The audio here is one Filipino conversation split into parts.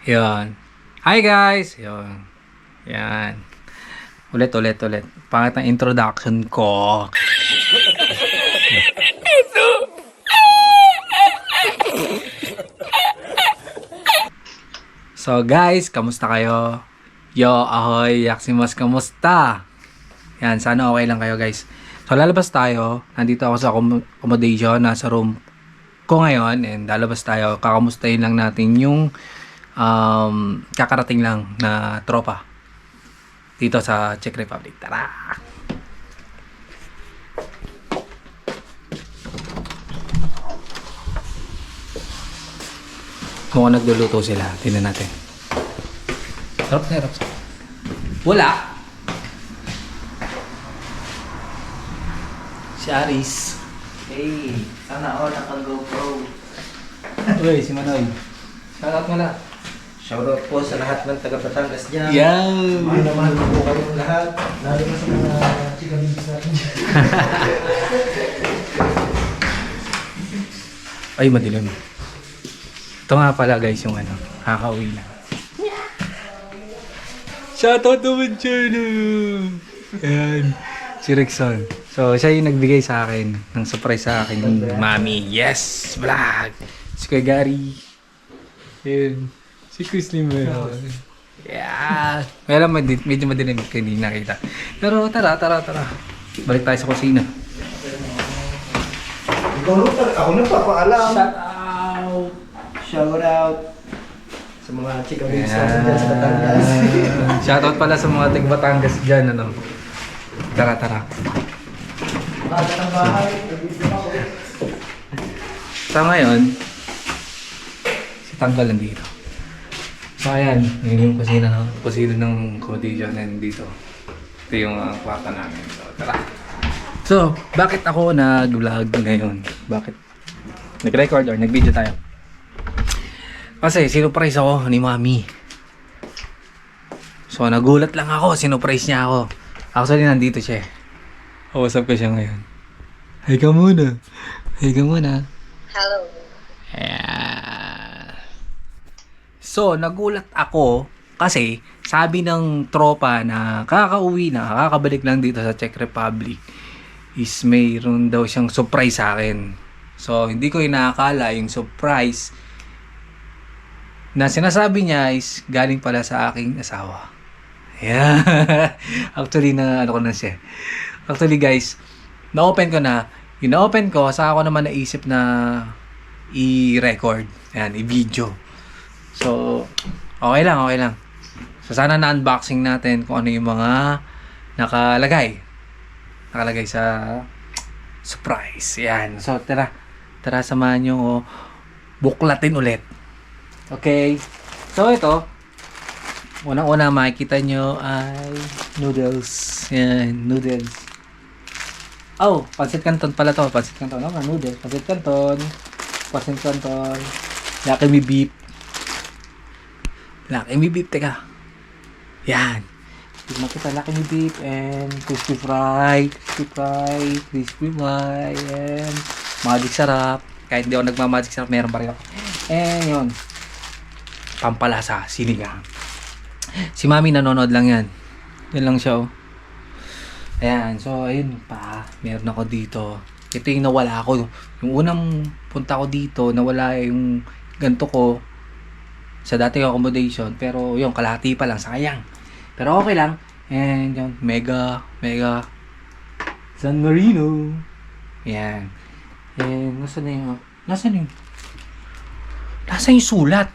Yun. Hi guys! Yun. Yan. Ulit. Pangit ang introduction ko. So guys, kamusta kayo? Yo, ahoy, Yaksimas, kamusta? Yan, sana okay lang kayo guys. So lalabas tayo. Nandito ako sa accommodation, nasa room ko ngayon. And lalabas tayo. Kakamustahin lang natin yung kakarating lang na tropa dito sa Czech Republic. Tara! Mukhang nagluluto sila. Tingnan natin. Harap. Wala! Si Aris. Hey, sana all naka-GoPro. Uy, si Manoy. Shoutout mo na. Shoutout po sa lahat ng taga Batangas dyan. Yan! Mahal na mahal po kayong lahat. Lalo na sa mga chika-bibis natin dyan. Ay, madilim. Ito nga pala guys yung kakauwi na. Shoutout naman dyan! Ayan. Si Rickson. So, siya yung nagbigay sa akin ng surprise sa akin yung mami. Yes! Vlog! Si Kuya Gary. Ayan. Si Chris Limero. Yeah! May alam, medyo madilim kaya hindi nakita. Pero tara. Balik tayo sa kusina. Ikaw Rupert, ako na papaalam. Shoutout! Shoutout sa mga chika-bibis natin dyan sa Batangas. Shoutout pala sa mga taga Batangas dyan, Tara. Baga ng bahay. So ngayon, si Tanggal nandito. So ayan, yun yung kusina ng accommodation nandito. Ito yung kwarta namin. So tara. So, bakit ako nag-vlog ngayon? Bakit nag-record or nag-video tayo? Kasi sinurprise ako ni Mami. So nagulat lang ako, sinurprise niya ako. Actually nandito siya. Kausap ko siya ngayon. Hi ka muna. Hello. Ayan. So, nagulat ako kasi sabi ng tropa na kakabalik lang dito sa Czech Republic is mayroon daw siyang surprise sa akin. So, hindi ko inaakala yung surprise na sinasabi niya is galing pala sa aking asawa. Yeah. Actually, ko na siya. Actually, guys, na-open ko, saka ako naman naisip na i-record. Ayan, i-video. So, okay lang. So, sana na-unboxing natin kung ano yung mga nakalagay sa surprise. Ayan. So, tara, samahan nyo ko buklatin ulit. Okay. So, ito, unang-una makikita nyo ay noodles. Yan, noodles. Oh, pancit canton pala to. Pancit canton. Noodles. Pancit canton. Lucky Me Beef. Teka. Yan. Tignan kita, Lucky Me Beef and crispy fry. And magic sarap. Kahit hindi ako nagmamagic sarap, meron pa rin ako. And yun. Pampalasa, sinigang. Si Mami nanonood lang yan. Yan lang siya, Ayan, so ayun pa. Meron ako dito. Ito yung nawala ako. Yung unang punta ko dito, nawala yung ganito ko sa dating accommodation. Pero yung kalahati pa lang, sayang. Pero okay lang. And yun, mega San Marino. Ayan. And nasaan yung sulat?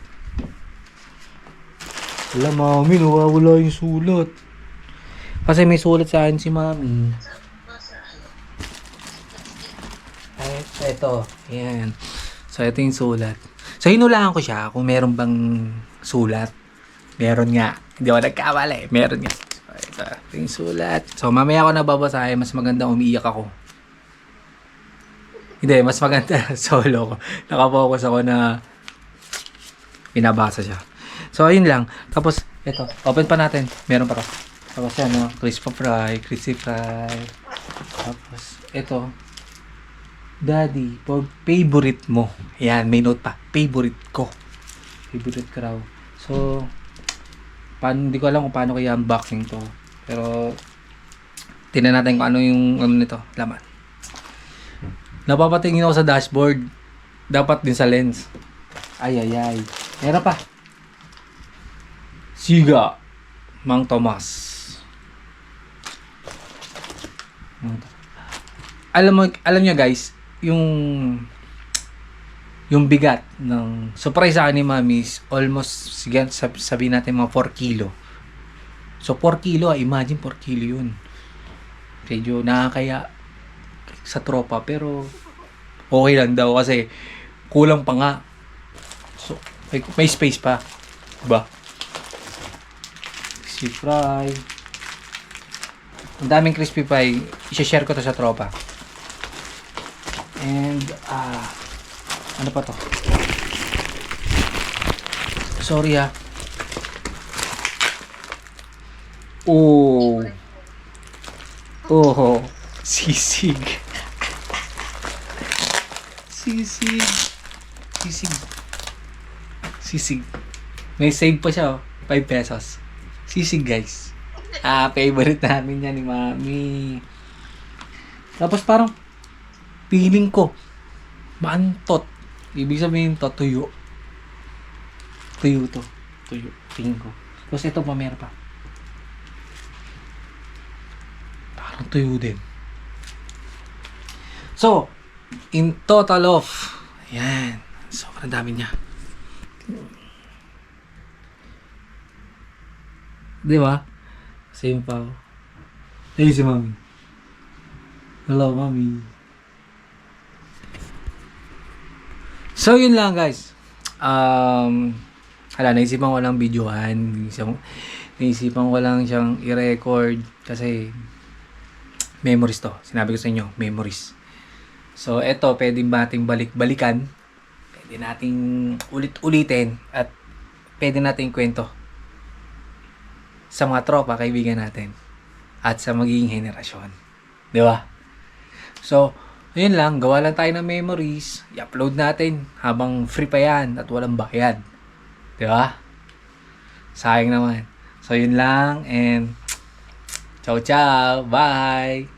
Wala, Mami, nawawala yung sulat. Kasi may sulat sa akin si Mami. Ay, ito. Ayan. So, ito yung sulat. So, hinulaan ko siya kung meron bang sulat. Meron nga. Hindi ako nagkamali. Meron nga. So, ito yung sulat. So, mamaya ako nababasahin. Mas maganda umiiyak ako. Hindi, mas maganda solo ko. Nakapokus ako na pinabasa siya. So, ayun lang. Tapos, ito. Open pa natin. Meron pa to. Tapos yan, crispy fry. Tapos, ito. Daddy, favorite mo. Yan, may note pa. Favorite ko raw. So, hindi ko alam kung paano kaya unboxing to. Pero, tingnan natin kung ano yung nito, laman. Napapatingin ako sa dashboard. Dapat din sa lens. Ay. Meron pa. Siga. Mang Tomas. Alam niyo guys, yung bigat ng surprise sa akin ni Mami is almost, sige, sabihin natin mga 4 kilo. So 4 kilo, imagine 4 kilo yun. Medyo nakakaya sa tropa, pero okay lang daw kasi kulang pa nga. So may space pa. Diba? Crispy fry. Ang daming crispy fry. I-share ko to sa tropa. And, ano pa to? Sorry ha. Oh. Sisig. Sisig. May save pa siya, 5 pesos. Sisig, guys. Favorite namin yan ni Mami. Tapos parang feeling ko maantot. Ibig sabihin to, tuyo. Tuyo to. Tuyo. Tingin ko. Tapos ito pa, meron pa. Parang tuyo din. So, in total of, ayan, sobrang dami niya. Di ba? Same pa. Hey, si Mami. Hello, Mami. So, yun lang, guys. Naisipan ko lang videohan. Naisipan ko lang siyang i-record kasi memories to. Sinabi ko sa inyo, memories. So, eto, pwede nating balik-balikan. Pwede nating ulit-ulitin at pwede nating kwento sa mga tropa, kaibigan natin at sa magiging henerasyon. Di ba? So, ayun lang, gawa lang tayo ng memories, i-upload natin habang free pa yan at walang bayad. Di ba? Sayang naman. So, yun lang and ciao, bye!